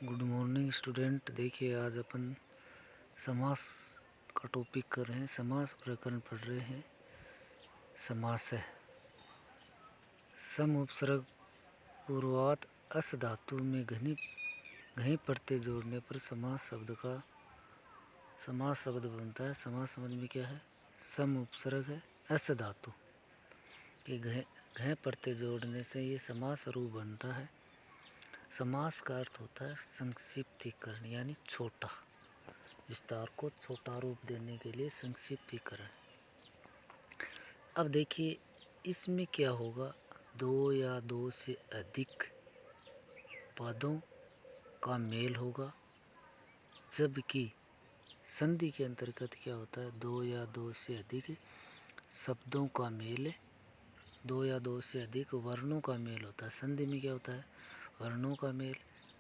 Good morning student. देखिए आज अपन समास का टॉपिक कर रहे हैं। समास प्रकरण पढ़ रहे हैं। समास है सम उपसर्ग पूर्वात अस धातु में घनी प्रत्यय जोड़ने पर समास शब्द बनता है। समास शब्द में क्या है? सम उपसर्ग है, अस धातु के घ प्रत्यय जोड़ने से ये समास रूप बनता है। समास का अर्थ होता है संक्षिप्तीकरण, यानी छोटा, विस्तार को छोटा रूप देने के लिए संक्षिप्तीकरण। अब देखिए इसमें क्या होगा, दो या दो से अधिक पदों का मेल होगा, जबकि संधि के अंतर्गत क्या होता है, दो या दो से अधिक शब्दों का मेल, दो या दो से अधिक वर्णों का मेल होता है। संधि में क्या होता है? वर्णों का मेल।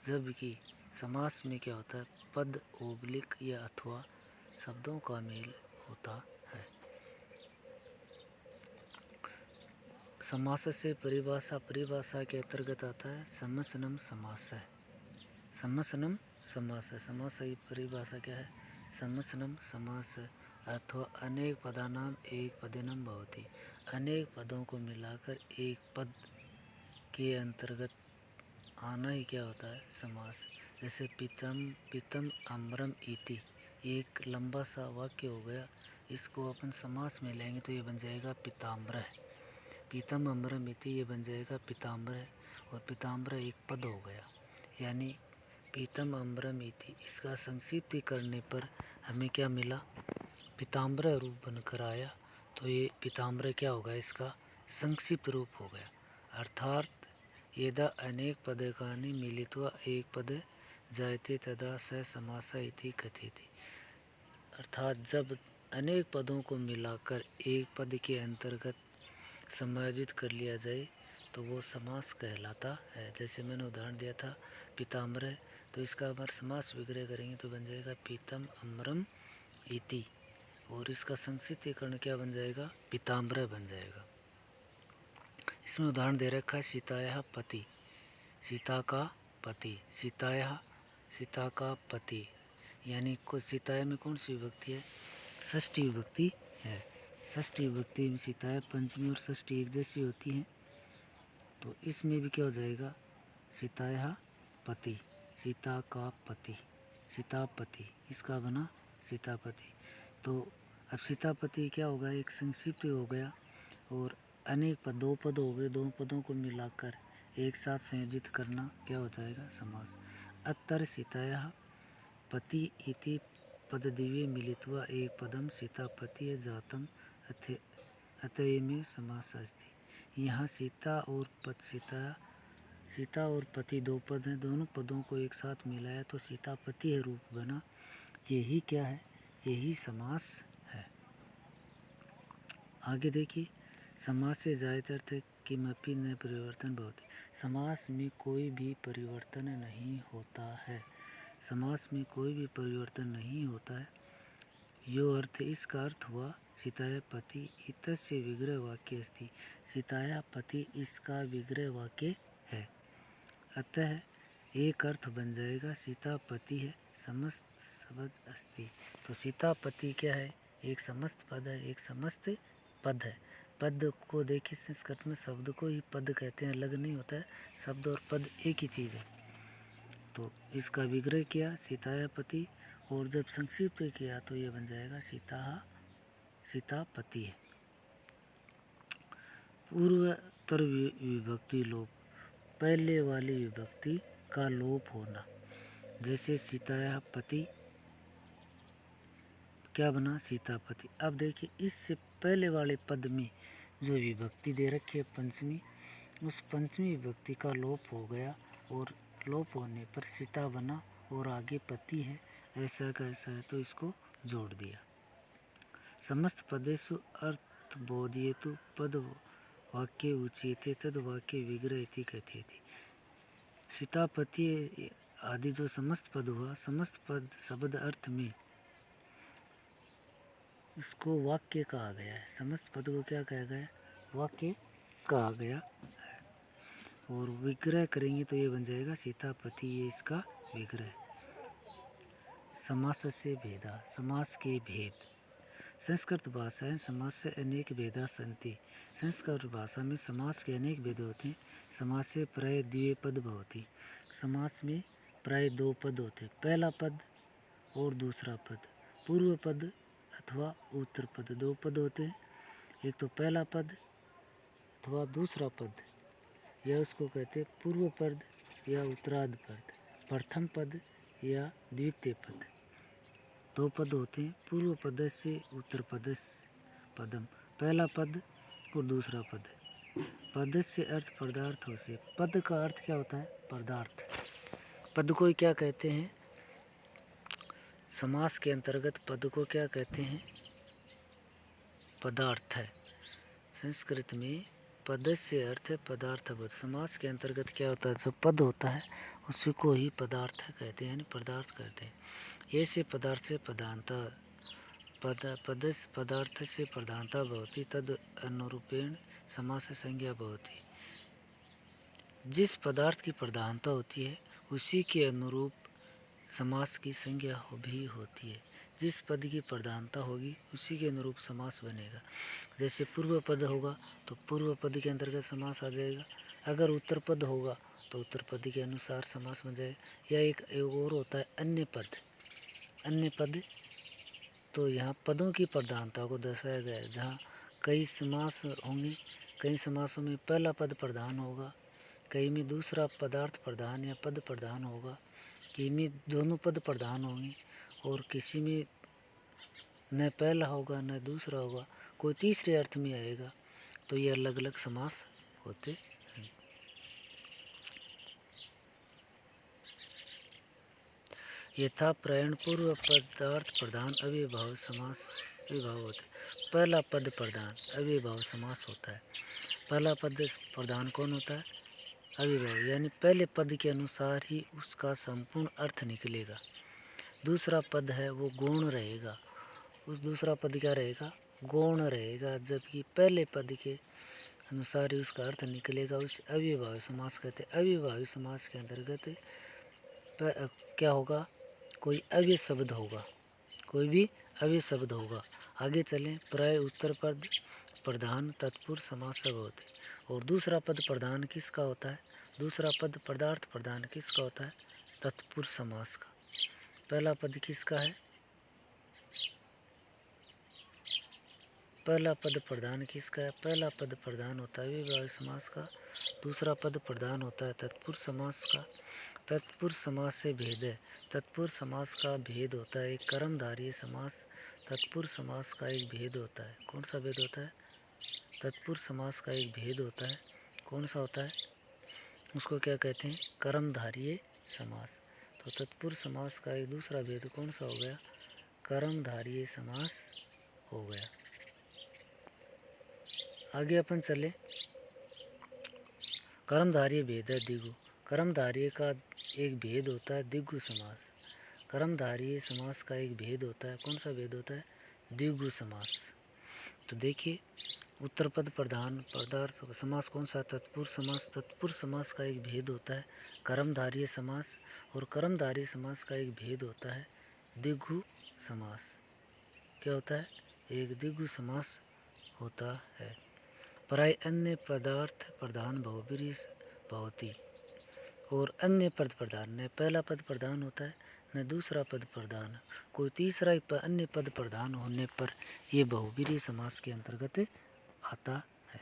जबकि समास में क्या होता है? पद ओब्लिक या अथवा शब्दों का मेल होता है। समास से परिभाषा के अंतर्गत आता है समसनम समास है। समसनम समास है। समास की परिभाषा क्या है? समसनम समास अथवा अनेक पदानाम एक पदेनम भवति। अनेक पदों को मिलाकर एक पद के अंतर्गत आना ही क्या होता है? समास। जैसे पीतम अम्रम इति, एक लंबा सा वाक्य हो गया, इसको अपन समास में लेंगे तो ये बन जाएगा पीताम्बर। पीतम अम्रम इति ये बन जाएगा पीताम्बर, और पीताम्बर एक पद हो गया, यानी पीतम अम्रम इति। इसका संक्षिप्त करने पर हमें क्या मिला? पीताम्बर रूप बनकर आया। तो ये पीताम्बर क्या होगा? इसका संक्षिप्त रूप हो गया। अर्थात यदा अनेक पदकानि मिलित्वा एक पद जायते तदा स समास इति कथ्यते। अर्थात जब अनेक पदों को मिलाकर एक पद के अंतर्गत समायोजित कर लिया जाए तो वो समास कहलाता है। जैसे मैंने उदाहरण दिया था पीताम्बर, तो इसका अगर समास विग्रह करेंगे तो बन जाएगा पीतम अम्रम इति, और इसका संक्षिप्तीकरण क्या बन जाएगा? पीताम्बर बन जाएगा। इसमें उदाहरण दे रखा है सीताया पति, सीता का पति, सीता का पति, यानी सीताया में कौन सी विभक्ति है? षष्ठी विभक्ति है। षष्ठी विभक्ति में सीताया पंचमी और षष्ठी एक जैसी होती है, तो इसमें भी क्या हो जाएगा? सीताया पति, सीता का पति, सीतापति, इसका बना सीतापति। तो अब सीतापति क्या होगा? एक संक्षिप्त हो गया, और अनेक पद, दो पद हो गए, दो पदों को मिलाकर एक साथ संयोजित करना क्या हो जाएगा? समास। अत्तर सीताया पति इति पदद्वये मिलित्वा एक पदम सीतापति जातम अतएव में समास अस्ति। यहाँ सीता और पति दो पद हैं, दोनों पदों को एक साथ मिलाया तो सीतापति है रूप बना। यही क्या है? यही समास है। आगे देखिए, समास से जायते अर्थ किमपि न परिवर्तन भवति। समास में कोई भी परिवर्तन नहीं होता है। समास में कोई भी परिवर्तन नहीं होता है। यो अर्थ, इसका अर्थ हुआ सीताया पति इतस्य विग्रह वाक्य अस्ति। सीताया पति इसका विग्रह वाक्य है। अतः एक अर्थ बन जाएगा सीतापति है समस्त शब्द अस्ति। तो सीतापति क्या है? एक समस्त पद है, एक समस्त पद है। पद को देखिए, संस्कृत में शब्द को ही पद कहते हैं, अलग नहीं होता है। शब्द और पद एक ही चीज़ है। तो इसका विग्रह किया सीतायापति, और जब संक्षिप्त किया तो ये बन जाएगा सीतापति है। पूर्वोत्तर विभक्ति लोप, पहले वाली विभक्ति का लोप होना। जैसे सीतायापति क्या बना? सीतापति। अब देखिए इससे पहले वाले पद में जो विभक्ति दे रखी है पंचमी, उस पंचमी विभक्ति का लोप हो गया, और लोप होने पर सीता बना और आगे पति है, ऐसा का ऐसा है, तो इसको जोड़ दिया। समस्त पदेषु अर्थ बोधयेतु पद वाक्य उच्यते तद वाक्य विग्रह इति कथ्यते। सीतापति आदि जो समस्त पद हुआ, समस्त पद शब्द अर्थ में इसको वाक्य कहा गया है। समस्त पद को क्या कहा गया? वाक्य कहा गया है। और विग्रह करेंगे तो ये बन जाएगा सीतापति, ये इसका विग्रह। समास से भेदा, समास के भेद। संस्कृत भाषाएं समास से अनेक भेदा सन्ति। संस्कृत भाषा में समास के अनेक भेद होते हैं। समास से प्राय द्वे पद भवति। समास में प्राय दो पद होते हैं, पहला पद और दूसरा पद। पूर्व पद अथवा उत्तर पद, दो पद होते हैं। एक तो पहला पद अथवा दूसरा पद, या उसको कहते हैं पूर्व पद या उत्तरार्ध पद, प्रथम पद या द्वितीय पद। दो पद होते हैं, पूर्व पद से उत्तर पद पदम, पहला पद और दूसरा पद। पद से अर्थ पदार्थ हो से। पद का अर्थ क्या होता है? पदार्थ। पद को क्या कहते हैं? समास के अंतर्गत पद को क्या कहते हैं? पदार्थ है। संस्कृत में पद से अर्थ है पदार्थ। समास के अंतर्गत क्या होता है? जो पद होता है उसी को ही पदार्थ कहते हैं, यानी पदार्थ कहते हैं। ये से पदार्थ से प्रधानता, पदार्थ से प्रधानता भवति, तद अनुरूपेण समास संज्ञा भवति। जिस पदार्थ की प्रधानता होती है उसी के अनुरूप समास की संज्ञा भी होती है। जिस पद की प्रधानता होगी उसी के अनुरूप समास बनेगा। जैसे पूर्व पद होगा तो पूर्व पद के अंतर्गत समास आ जाएगा। अगर उत्तर पद होगा तो उत्तर पद के अनुसार समास बन जाएगा। या एक और होता है अन्य पद। अन्य पद तो यहाँ पदों की प्रधानता को दर्शाया गया है। जहाँ कई समास होंगे, कई समासों में पहला पद प्रधान होगा, कई में दूसरा पदार्थ प्रधान या पद प्रधान होगा, कई में दोनों पद प्रधान होंगे, और किसी में न पहला होगा न दूसरा होगा, कोई तीसरे अर्थ में आएगा। तो ये अलग अलग समास होते हैं। यथा प्रायण पूर्व पदार्थ प्रधान अव्ययभाव समास विभाव होते। पहला पद प्रधान अव्ययभाव समास होता है। पहला पद प्रधान कौन होता है? अव्ययभाव, यानी पहले पद के अनुसार ही उसका संपूर्ण अर्थ निकलेगा। दूसरा पद है वो गौण रहेगा। उस दूसरा पद क्या रहेगा? गौण रहेगा, जबकि पहले पद के अनुसार ही उसका अर्थ निकलेगा। उस अव्ययभावी समास कहते हैं। अव्ययभावी समास के अंतर्गत क्या होगा? कोई अव्यय शब्द होगा, कोई भी अव्यय शब्द होगा। आगे चलें। प्राय उत्तर पद प्रधान तत्पुरुष समास सब होते। और दूसरा पद प्रधान किसका होता है? दूसरा पद पदार्थ प्रधान किसका होता है? तत्पुरुष समास का। पहला पद किसका है? पहला पद प्रधान किसका है? पहला पद प्रधान होता है अव्ययभावी समास का। दूसरा पद प्रधान होता है तत्पुरुष समास का। तत्पुरुष समास से भेद है। तत्पुरुष समास का भेद होता है एक कर्मधारय समास। तत्पुरुष समास का एक भेद होता है। कौन सा भेद होता है? तत्पुरुष समास का एक भेद होता है। कौन सा होता है? उसको क्या कहते हैं? कर्मधारय समास। तो तत्पुरुष समास का एक दूसरा भेद कौन सा हो गया? कर्मधारय समास हो गया। आगे अपन चले। कर्मधारय भेद है द्विगु। कर्मधारय का एक भेद होता है द्विगु समास। कर्मधारय समास का एक भेद होता है। कौन सा भेद होता है? द्विगु समास। तो देखिए, उत्तर पद प्रधान पदार्थ समास कौन सा? तत्पुरुष समास। तत्पुरुष समास का एक भेद होता है कर्मधारय समास, और कर्मधारय समास का एक भेद होता है द्विगु समास। क्या होता है? एक द्विगु समास होता है। प्राय अन्य पदार्थ प्रधान बहुब्रीहि भवति। और अन्य पद प्रधान, न पहला पद प्रधान होता है न दूसरा पद प्रधान, कोई तीसरा अन्य पद प्रधान होने पर यह बहुब्रीहि समास के अंतर्गत आता है।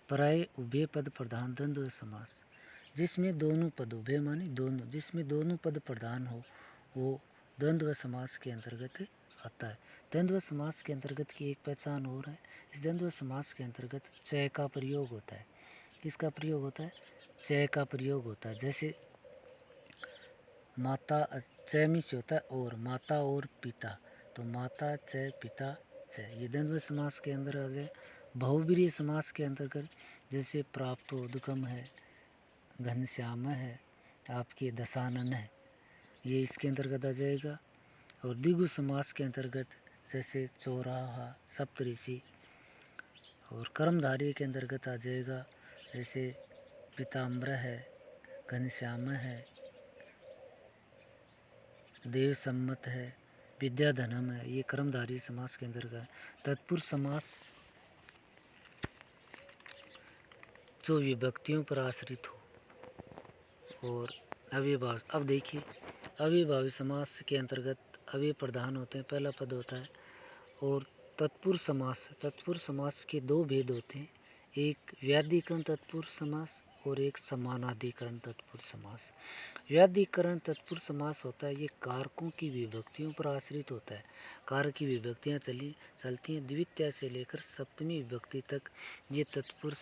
प्राय उभय पद प्रधान द्वंद्व समास। जिसमें दोनों पद, उभय माने दोनों, जिसमें दोनों पद प्रधान हो वो द्वंद्व समास के अंतर्गत आता है। द्वंद्व समास के अंतर्गत की एक पहचान और है। इस द्वंद्व समास के अंतर्गत चय का प्रयोग होता है। किसका प्रयोग होता है? चय का प्रयोग होता है। जैसे माता, चय में से होता है और, माता और पिता, तो माता चय पिता चय, ये द्वंद्व समास के अंदर आ जाए। बहुब्रीहि समास के अंतर्गत जैसे प्राप्तोदकम है, घनश्याम है, आपके दशानन है, ये इसके अंतर्गत आ जाएगा। और द्विगु समास के अंतर्गत जैसे चौराहा, सप्तऋषि, और कर्मधारय के अंतर्गत आ जाएगा जैसे पीताम्बर है, घनश्याम है, देव सम्मत है, विद्याधनम है, ये कर्मधारय समास के अंतर्गत है। तत्पुरुष समास जो विभक्तियों पर आश्रित हो और अव्ययभाव। अब देखिए अव्ययभावी समास के अंतर्गत अव्यय प्रधान होते हैं, पहला पद होता है। और तत्पुरुष समास के दो भेद होते हैं, एक व्याधिकरण तत्पुरुष समास और एक समानाधिकरण तत्पुरुष समास। व्याधिकरण तत्पुरुष समास होता है, ये कारकों की विभक्तियों पर आश्रित होता है। कारक की विभक्तियाँ चलती हैं द्वितीय से लेकर सप्तमी विभक्ति तक ये तत्पुरुष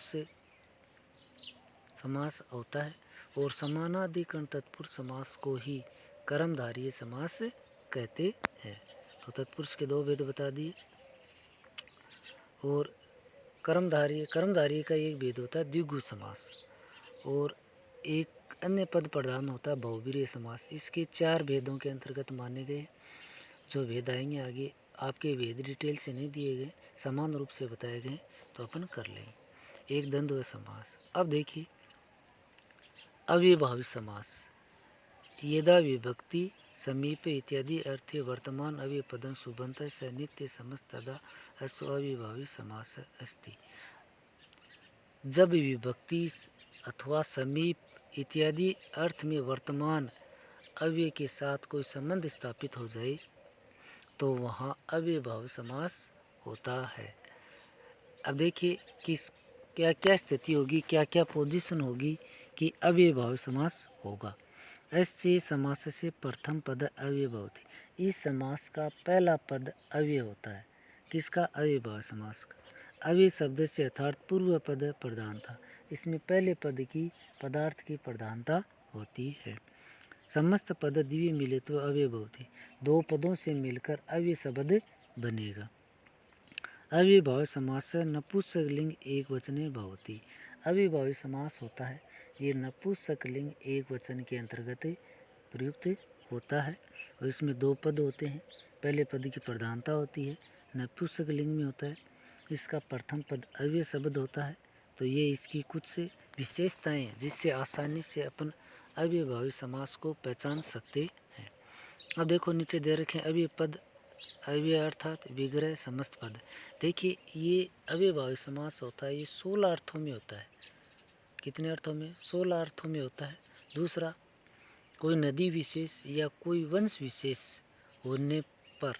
समास होता है। और समानाधिकरण तत्पुरुष समास को ही कर्मधारय समास कहते हैं। तो तत्पुरुष के दो भेद बता दिए। और कर्मधारय का एक भेद होता है द्विगु समास, और एक अन्य पद प्रधान होता है बहुब्रीहि समास। इसके चार भेदों के अंतर्गत माने गए। जो भेद आएंगे आगे, आपके भेद डिटेल से नहीं दिए गए, समान रूप से बताए गए, तो अपन कर लेंगे। एक द्वंद्व समास। अब देखिए अव्ययभावी समास, यदा विभक्ति समीपे इत्यादि अर्थे वर्तमान अव्यय पदं सुबंत स नित्य समस्त तदा असो अव्ययभावी समास अस्ति। जब विभक्ति अथवा समीप इत्यादि अर्थ में वर्तमान अव्यय के साथ कोई संबंध स्थापित हो जाए तो वहाँ अव्ययभावी समास होता है। अब देखिए किस क्या क्या स्थिति होगी, क्या क्या पोजीशन होगी कि अव्ययभावी समास होगा। ऐसे समास से प्रथम पद अव्यय भवति। इस समास का पहला पद अव्यय होता है। किसका? अव्ययभावी समास का। अव्यय शब्द से अर्थात पूर्व पद प्रधान था। इसमें पहले पद की पदार्थ की प्रधानता होती है। समस्त पद द्वितीय मिले तो अव्यय भवति। दो पदों से मिलकर अव्यय शब्द बनेगा। अव्ययभावी समास नपुंसकलिंग एक वचने भवति। अव्ययभावी समास होता है, ये नपुंसकलिंग एक वचन के अंतर्गत प्रयुक्त होता है। और इसमें दो पद होते हैं, पहले पद की प्रधानता होती है, नपुंसकलिंग में होता है। इसका प्रथम पद अव्यय शब्द होता है। तो ये इसकी कुछ विशेषताएं हैं जिससे आसानी से अपन अव्ययभावी समास को पहचान सकते हैं। अब देखो नीचे दे रखे अव्यय पद, अव्यय अर्थात विग्रह समस्त पद। देखिए ये अव्ययभावी समास होता है, ये 16 अर्थों में होता है। कितने अर्थों में? 16 अर्थों में होता है। दूसरा, कोई नदी विशेष या कोई वंश विशेष होने पर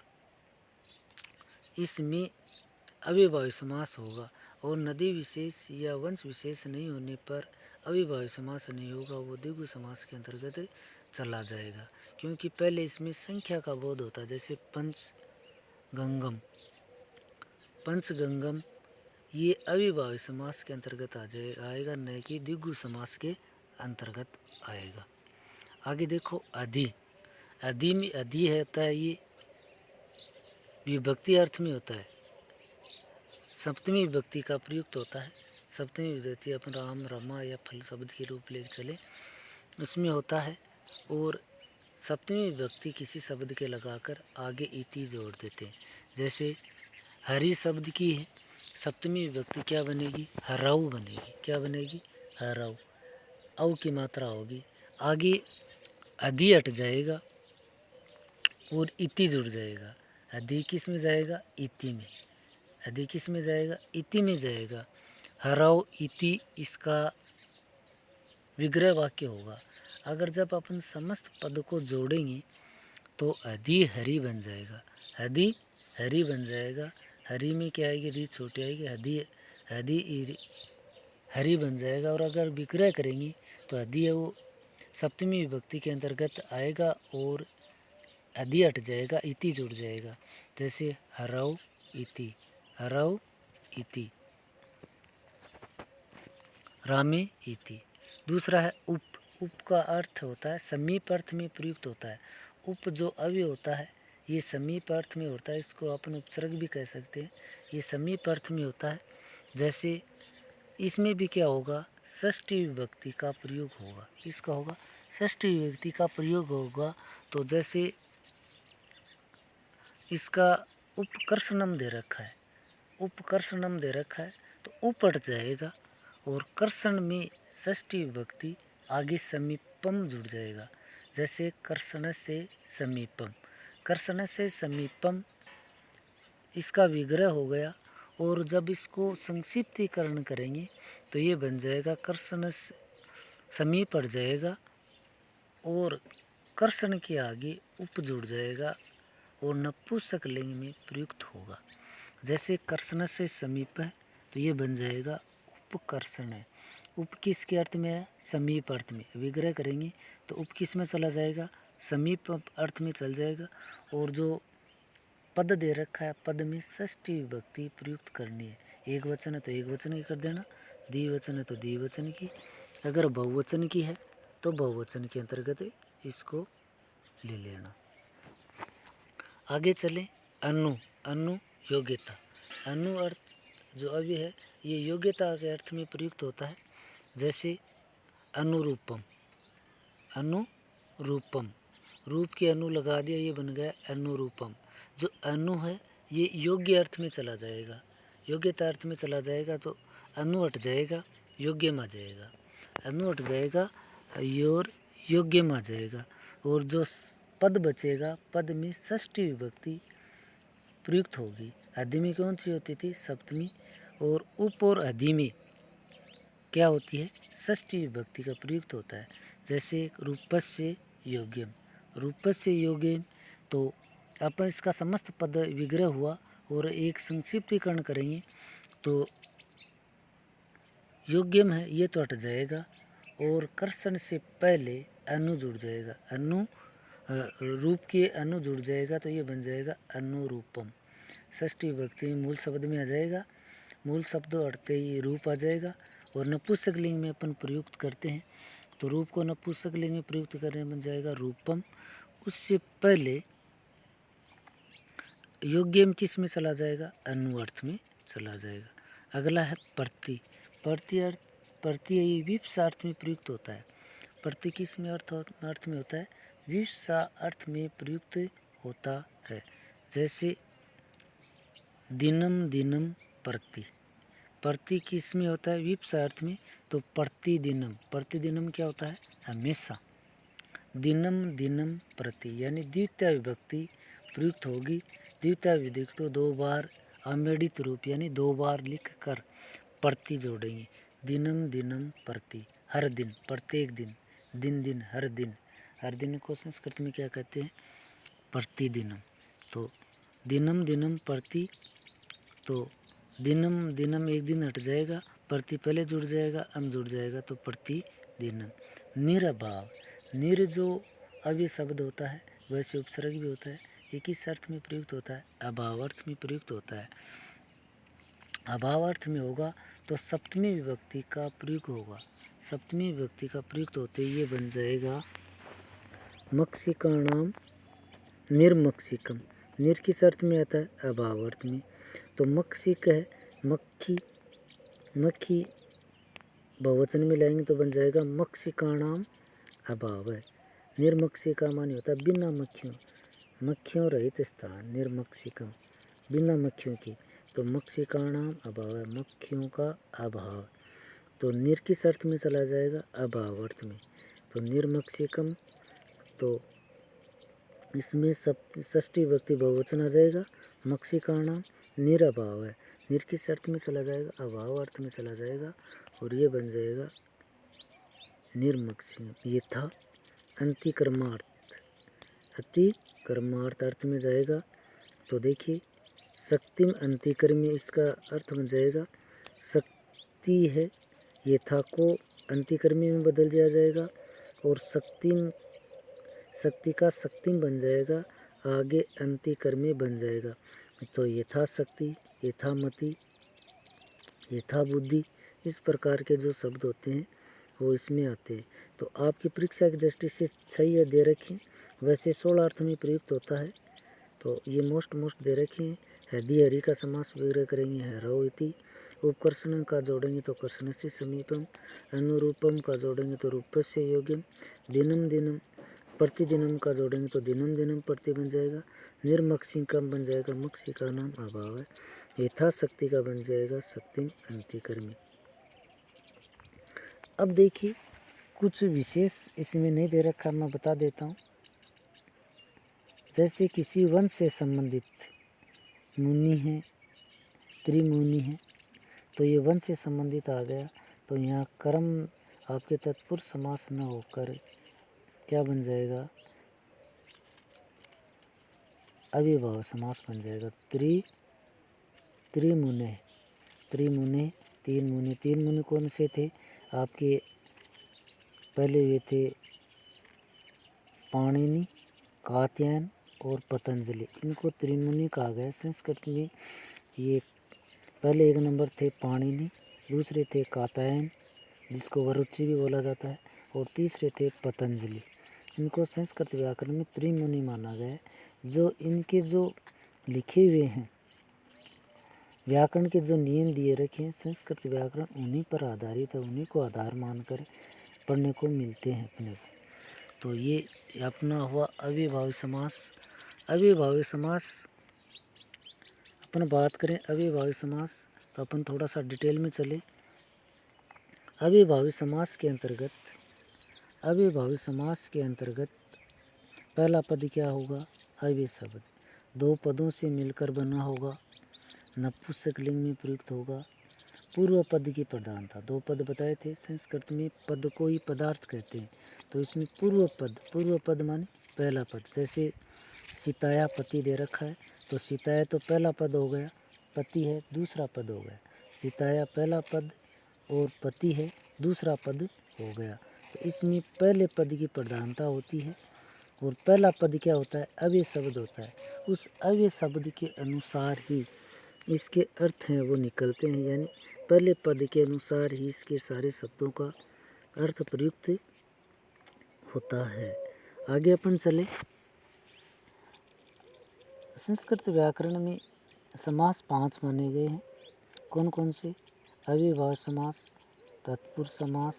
इसमें अव्ययभावी समास होगा, और नदी विशेष या वंश विशेष नहीं होने पर अव्ययभावी समास नहीं होगा, वो द्विगु समास के अंतर्गत चला जाएगा। क्योंकि पहले इसमें संख्या का बोध होता है। जैसे पंचगंगम ये अव्ययभावी समास के अंतर्गत आएगा, न कि द्विगु समास के अंतर्गत आएगा। आगे देखो अधि में अधि होता है, ये विभक्ति अर्थ में होता है, सप्तमी विभक्ति का प्रयुक्त होता है। सप्तमी विभक्ति अपन राम रमा या फल शब्द के रूप ले चले उसमें होता है। और सप्तमी विभक्ति किसी शब्द के लगाकर आगे इति जोड़ देते हैं। जैसे हरि शब्द की है सप्तमी विभक्ति क्या बनेगी? हराऊ बनेगी। क्या बनेगी? हराऊ। औ की मात्रा होगी, आगे अधि हट जाएगा और इति जुड़ जाएगा। अधि किस में जाएगा? इति में। अधि किस में जाएगा? इति में जाएगा। हराओ इति इसका विग्रह वाक्य होगा। अगर जब अपन समस्त पद को जोड़ेंगे तो अधि हरि बन जाएगा। अधि हरि बन जाएगा। हरि में क्या आएगी? री छोटी आएगी। अधि हरि बन जाएगा। और अगर विग्रह करेंगे तो अधि है वो सप्तमी विभक्ति के अंतर्गत आएगा और अधि हट जाएगा, इति जुड़ जाएगा। जैसे हराओ इति, हराओ इति, रामे इति। दूसरा है उप। उप का अर्थ होता है समीप अर्थ में प्रयुक्त होता है। उप जो अव्यय होता है ये समीप अर्थ में होता है, इसको अपन उपसर्ग भी कह सकते हैं। ये समीप अर्थ में होता है। जैसे इसमें भी क्या होगा? षष्ठी विभक्ति का प्रयोग होगा। किसका होगा? षष्ठी विभक्ति का प्रयोग होगा। तो जैसे इसका उपकर्षणम दे रखा है, उपकर्षणम दे रखा है तो उपट जाएगा और कर्षण में षष्ठी विभक्ति आगे समीपम जुड़ जाएगा। जैसे कर्षण से समीपम, कर्षण से समीपम इसका विग्रह हो गया। और जब इसको संक्षिप्तीकरण करेंगे तो ये बन जाएगा कर्षण से समीप पड़ जाएगा और कर्षण के आगे उप जुड़ जाएगा और नपुंसक लिंग में प्रयुक्त होगा। जैसे कर्षण से समीप है तो ये बन जाएगा उपकर्षण है। उप किसके अर्थ में है? समीप अर्थ में। विग्रह करेंगे तो उप किस में चला जाएगा? समीप अर्थ में चल जाएगा। और जो पद दे रखा है पद में षष्ठी विभक्ति प्रयुक्त करनी है। एक वचन है तो एक वचन की कर देना, द्विवचन है तो द्विवचन की, अगर बहुवचन की है तो बहुवचन के अंतर्गत इसको ले लेना। आगे चले। अनु, अनु योग्यता। अनु अर्थ जो अव्यय है ये योग्यता के अर्थ में प्रयुक्त होता है। जैसे अनुरूपम, अनुरूपम, रूप के अनु लगा दिया ये बन गया अनुरूपम। जो अनु है ये योग्य अर्थ में चला जाएगा, योग्यता अर्थ में चला जाएगा तो अनु हट जाएगा, योग्य में आ जाएगा, अनु हट जाएगा और योग्य में आ जाएगा। और जो पद बचेगा पद में षष्ठी विभक्ति प्रयुक्त होगी। आदि में कौन सी होती थी? सप्तमी। और उप और आदि में क्या होती है? षष्ठी विभक्ति का प्रयुक्त होता है। जैसे रूपस्य योग्यम, रूपस्य योग्यम तो अपन इसका समस्त पद विग्रह हुआ और एक संक्षिप्तीकरण करेंगे तो योग्यम है ये तो हट जाएगा और कर्षण से पहले अनु जुड़ जाएगा, अनु रूप के अनु जुड़ जाएगा तो ये बन जाएगा अनुरूपम। षष्ठी विभक्ति में मूल शब्द में आ जाएगा, मूल शब्द हटते ही रूप आ जाएगा। और नपुंसक लिंग में अपन प्रयुक्त करते हैं तो रूप को नपुंसक लिंग में प्रयुक्त करने बन जाएगा रूपम। उससे पहले योग्यम किस में चला जाएगा? अनु अर्थ में चला जाएगा। अगला है प्रति, प्रति अर्थ, प्रति विवक्षा अर्थ में प्रयुक्त होता है। प्रति किस में अर्थ में होता है? विवक्षा अर्थ में प्रयुक्त होता है। जैसे दिनम, दिनम प्रति, प्रति किस में होता है? विवक्षा अर्थ में तो प्रतिदिनम, प्रतिदिनम क्या होता है? हमेशा। दिनम, दिनम प्रति यानी द्वितीय विभक्ति प्रयुक्त होगी। द्वितीय विभक्ति को दो बार अमेडित रूप यानी दो बार लिख कर प्रति जोड़ेंगे। दिनम, दिनम प्रति, हर दिन, प्रत्येक दिन, दिन दिन, हर दिन, हर दिन को संस्कृत में क्या कहते हैं? प्रतिदिनम। तो दिनम, दिनम प्रति तो दिनम, दिनम एक दिन हट जाएगा, प्रति पहले जुड़ जाएगा, अम जुड़ जाएगा तो प्रतिदिनम। निरभाव, निर जो अव्यय शब्द होता है वैसे उपसर्ग भी होता है, ये किस अर्थ में प्रयुक्त होता है? अभाव अर्थ में प्रयुक्त होता है। अभाव अर्थ में होगा तो सप्तमी विभक्ति का प्रयोग होगा। सप्तमी विभक्ति का प्रयुक्त होते ये बन जाएगा मक्षिकाणाम निर्मक्षिकम। निर किस अर्थ में आता है? अभाव अर्थ में। तो मक्षिक है मक्खी, मक्खी बहुवचन में लाएंगे तो बन जाएगा मक्षिकाणाम अभाव है। निर्मक्षिका मानी होता है बिना मक्खियों, मक्खियों रहित स्थान, निर्मक्षिकम बिना मक्खियों की। तो मक्षिकाणाम अभाव है, मक्खियों का अभाव। तो निर किस अर्थ में चला जाएगा? अभाव अर्थ में। तो निर्मक्षिकम तो इसमें सब षष्ठी विभक्ति बहुवचन आ जाएगा। मक्षिकाणाम निरभाव है, निर किस अर्थ में चला जाएगा? अभाव अर्थ में चला जाएगा और ये बन जाएगा निर्मक्षिकम। ये था अंतिकर्मार्थ, अतिकर्मार्थ अर्थ में जाएगा। तो देखिए शक्तिम अंतिकर्मी इसका अर्थ बन जाएगा शक्ति है, ये था को अंतिकर्मी में बदल दिया जाएगा और शक्तिम, शक्ति का शक्तिम बन जाएगा, आगे अंतिकर्मी बन जाएगा। तो यथाशक्ति, यथामति, यथा बुद्धि इस प्रकार के जो शब्द होते हैं वो इसमें आते हैं। तो आपकी परीक्षा की दृष्टि से 6 या दे रखें, वैसे 16 अर्थ में प्रयुक्त होता है। तो ये मोस्ट दे रखे हैं। हृदय हरि का समास विग्रह करेंगे हरो इति, उपकर्षण का जोड़ेंगे तो कर्षण से समीपम, अनुरूपम का जोड़ेंगे तो रूपस्य योग्यम, दिनम दिनम प्रतिदिनम का जोड़ेंगे तो दिनम दिनम प्रति बन जाएगा, निर्मक्षिकम बन जाएगा मक्षिका नाम अभाव है, यथाशक्ति का बन जाएगा शक्तिम अंतिकर्मी। अब देखिए कुछ विशेष इसमें नहीं दे रखा, मैं बता देता हूँ। जैसे किसी वंश से संबंधित मुनि है, त्रिमुनि है, तो ये वंश से संबंधित आ गया, तो यहाँ कर्म आपके तत्पुरुष समास न होकर क्या बन जाएगा, अविभाव समास बन जाएगा। त्रिमुने, त्रिमुने तीन मुनि, तीन मुनि कौन से थे आपके, पहले वे थे पाणिनि, कात्यायन और पतंजलि, इनको त्रिमुनि कहा गया। संस्कृत में ये पहले एक नंबर थे पाणिनि, दूसरे थे कात्यायन जिसको वरुचि भी बोला जाता है, और तीसरे थे पतंजलि। इनको संस्कृत व्याकरण में त्रिमुनि माना गया है। जो इनके जो लिखे हुए हैं व्याकरण के जो नियम दिए रखे हैं, संस्कृत व्याकरण उन्हीं पर आधारित है, उन्हीं को आधार मानकर पढ़ने को मिलते हैं अपने को। तो ये अपना हुआ अविभावी समास। अविभावी समास अपन बात करें, अविभावी समास तो अपन थोड़ा सा डिटेल में चले। अविभावी समास के अंतर्गत, अविभावी समास के अंतर्गत पहला पद क्या होगा, अव्यय शब्द, दो पदों से मिलकर बना होगा, नपुंसक लिंग में प्रयुक्त होगा, पूर्व पद की प्रधानता। दो पद बताए थे, संस्कृत में पद को ही पदार्थ कहते हैं, तो इसमें पूर्व पद माने पहला पद। जैसे सीताया पति दे रखा है, तो सीताया तो पहला पद हो गया, पति है दूसरा पद हो गया। सीताया पहला पद और पति है दूसरा पद हो गया, तो इसमें पहले पद की प्रधानता होती है। और पहला पद क्या होता है, अव्यय शब्द होता है। उस अव्यय शब्द के अनुसार ही इसके अर्थ हैं वो निकलते हैं, यानी पहले पद के अनुसार ही इसके सारे शब्दों का अर्थ प्रयुक्त होता है। आगे अपन चले। संस्कृत व्याकरण में समास 5 माने गए हैं। कौन कौन से, अविभाव समास, तत्पुरुष समास,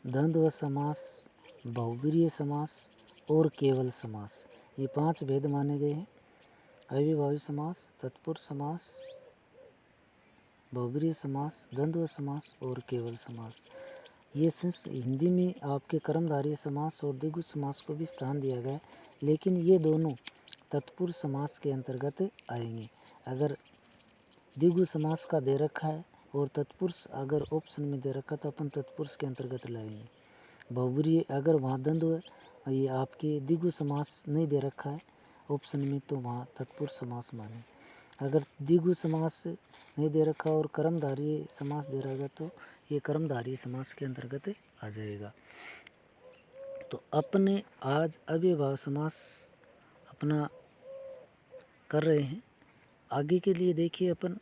द्वंद्व समास, बहुब्रीहि समास और केवल समास, ये 5 भेद माने गए हैं। अविभावी समास, तत्पुरुष समास, बहुब्रीहि समास, द्वंद्व समास और केवल समास। ये हिंदी में आपके कर्मधारय समास और द्विगु समास को भी स्थान दिया गया है, लेकिन ये दोनों तत्पुरुष समास के अंतर्गत आएंगे। अगर द्विगु समास का दे रखा है और तत्पुरुष अगर ऑप्शन में दे रखा तो अपन तत्पुरुष के अंतर्गत लाएंगे। बहुब्रीहि अगर वहाँ द्वंद्व ये आपके द्विगु समास नहीं दे रखा है ऑप्शन में, तो वहाँ तत्पुरुष समास माने। अगर द्विगु समास नहीं दे रखा और कर्मधारय समास दे रहेगा तो ये कर्मधारय समास के अंतर्गत आ जाएगा। तो अपने आज अव्ययभाव समास अपना कर रहे हैं। आगे के लिए देखिए अपन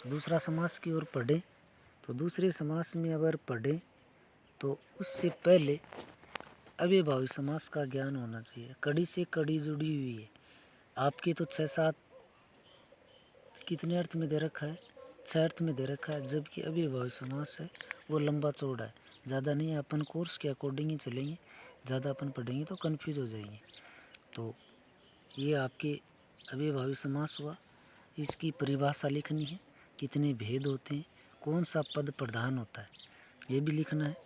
दूसरा समास की ओर पढ़ें, तो दूसरे समास में अगर पढ़ें तो उससे पहले अव्ययभावी समास का ज्ञान होना चाहिए। कड़ी से कड़ी जुड़ी हुई है आपके, तो 6-7 कितने अर्थ में दे रखा है, 6 अर्थ में दे रखा है, जबकि अव्ययभावी समास है वो लंबा चौड़ा है, ज़्यादा नहीं है। अपन कोर्स के अकॉर्डिंग ही चलेंगे, ज़्यादा अपन पढ़ेंगे तो कन्फ्यूज हो जाएंगे। तो ये आपके अव्ययभावी समास हुआ। इसकी परिभाषा लिखनी है, कितने भेद होते हैं, कौन सा पद प्रधान होता है ये भी लिखना है।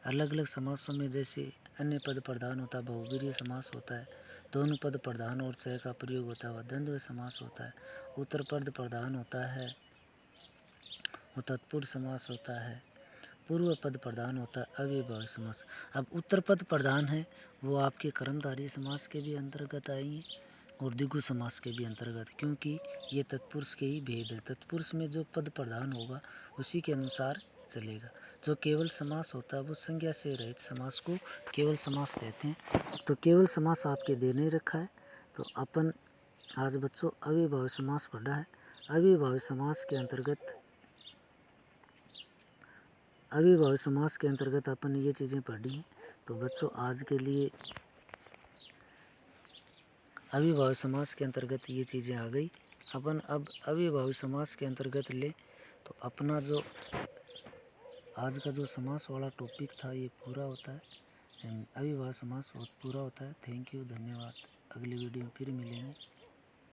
अलग अलग समासों में जैसे अन्य पद प्रधान होता है, बहुब्रीहि समास होता है, दोनों पद प्रधान और चय का प्रयोग होता है, वह द्वंद्व समास होता है। उत्तर पद प्रधान होता है वो तत्पुरुष समास होता है। पूर्व पद प्रधान होता है अव्ययभावी समास। अब उत्तर पद प्रधान है वो आपके कर्मधारय समास के भी अंतर्गत आएंगे और द्विगु समास के भी अंतर्गत, क्योंकि ये तत्पुरुष के ही भेद है। तत्पुरुष में जो पद प्रधान होगा उसी के अनुसार चलेगा। जो केवल समास होता है वो संज्ञा से रहित समास को केवल समास कहते हैं। तो केवल समास आपके दे नहीं रखा है, तो अपन आज बच्चों अव्ययभावी समास पढ़ा है। अव्ययभावी समास के अंतर्गत, अव्ययभावी समास के अंतर्गत अपन ये चीज़ें पढ़ी हैं। तो बच्चों आज के लिए अव्ययभावी समास के अंतर्गत ये चीज़ें आ गई। अपन अब अव्ययभावी समास के अंतर्गत ले तो अपना जो आज का जो समास वाला टॉपिक था ये पूरा होता है। अव्ययभावी समास पूरा होता है। थैंक यू, धन्यवाद। अगली वीडियो में फिर मिलेंगे।